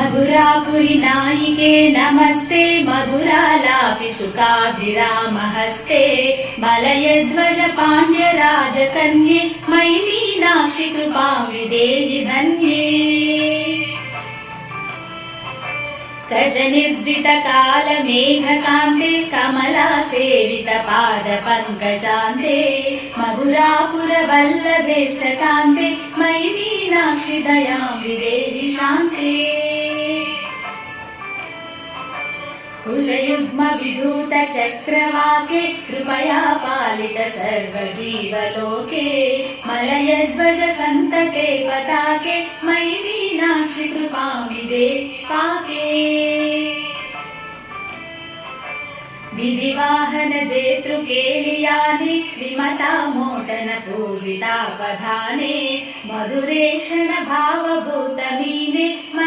मधुरापुरी नायिके नमस्ते मधुरालापि सुखाभिरामहस्ते मलयध्वज पाण्ड्यराजकन्ये मयि मीनाक्षि कृपां विदेहि धन्ये गजनिर्जितकालमेघकान्ते कमलासेवितपादपङ्कजान्ते मधुरापुरवल्लभेशकान्ते मयि मीनाक्षि दयां विदेहि शान्ते कुशयुग्मविधूतचक्रवाके कृपया पालित सर्वजीवलोके मलयध्वज सन्तते पताके मयि मीनाक्षि कृपां विदेहि पाके विधिवाहन जेतृकेलियाने विमता मोटन पूजितापधाने मधुरे क्षण भावभूतमीने